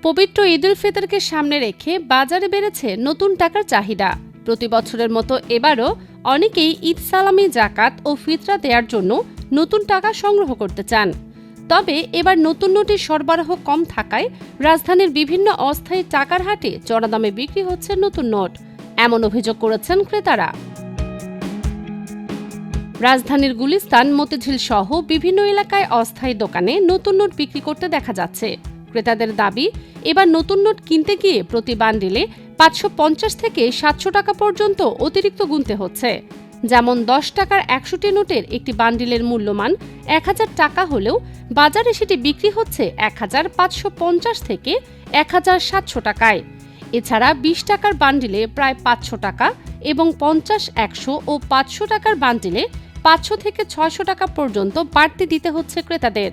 পবিত্র ঈদ উল ফিতরকে সামনে রেখে বাজারে বেড়েছে নতুন টাকার চাহিদা। প্রতি বছরের মতো এবারও অনেকেই ঈদ সালামি, জাকাত ও ফিতরা দেওয়ার জন্য নতুন টাকা সংগ্রহ করতে চান। তবে এবার নতুন নোটের সরবরাহ কম থাকায় রাজধানীর বিভিন্ন অস্থায়ী টাকার হাটে চড়া দামে বিক্রি হচ্ছে নতুন নোট, এমন অভিযোগ করেছেন ক্রেতারা। রাজধানীর গুলিস্তান, মতিঝিল সহ বিভিন্ন এলাকায় অস্থায়ী দোকানে নতুন নোট বিক্রি করতে দেখা যাচ্ছে। ক্রেতাদের দাবি, এবার নতুন নোট কিনতে গিয়ে প্রতি বান্ডিলে ৫৫০ থেকে ৭০০ টাকা পর্যন্ত অতিরিক্ত গুনতে হচ্ছে। যেমন ১০ টাকার ১০০টি নোটের একটি বান্ডিলের মূল্যমান ১০০০ টাকা হলেও বাজারে সেটি বিক্রি হচ্ছে ১৫৫০ থেকে ১৭০০ টাকায়। এছাড়া ২০ টাকার বান্ডিলে প্রায় ৫০০ টাকা এবং ৫০, ১০০ ও ৫০০ টাকার বান্ডিলে ৫০০ থেকে ৬০০ টাকা পর্যন্ত বাড়তি দিতে হচ্ছে ক্রেতাদের।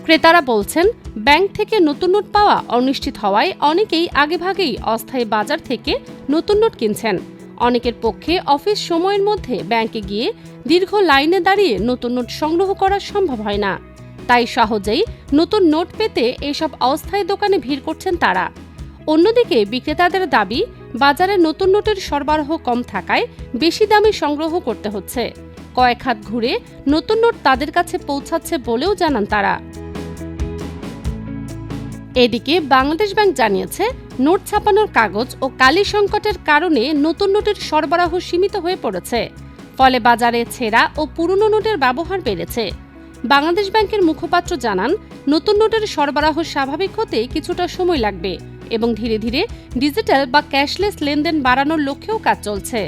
ক্রেতারা বলছেন, ব্যাংক থেকে নতুন নোট পাওয়া অনিশ্চিত হওয়ায় অনেকেই আগেভাগেই অস্থায়ী বাজার থেকে নতুন নোট কিনছেন। অনেকের পক্ষে অফিস সময়ের মধ্যে ব্যাংকে গিয়ে দীর্ঘ লাইনে দাঁড়িয়ে নতুন নোট সংগ্রহ করা সম্ভব হয় না। তাই সহজেই নতুন নোট পেতে এসব অস্থায়ী দোকানে ভিড় করছেন তারা। অন্যদিকে বিক্রেতাদের দাবি, বাজারে নতুন নোটের সরবরাহ কম থাকায় বেশি দামে সংগ্রহ করতে হচ্ছে। কয়েক হাত ঘুরে নতুন নোট তাদের কাছে পৌঁছাচ্ছে বলেও জানান তারা। এদিকে বাংলাদেশ ব্যাংক জানিয়েছে, নোট ছাপানোর কাগজ ও কালি সংকটের কারণে নতুন নোটের সরবরাহ সীমিত হয়ে পড়েছে। ফলে বাজারে ছেঁড়া ও পুরনো নোটের ব্যবহার বেড়েছে। বাংলাদেশ ব্যাংকের মুখপাত্র জানান, নতুন নোটের সরবরাহ স্বাভাবিক হতে কিছুটা সময় লাগবে এবং ধীরে ধীরে ডিজিটাল বা ক্যাশলেস লেনদেন বাড়ানোর লক্ষ্যেও কাজ চলছে।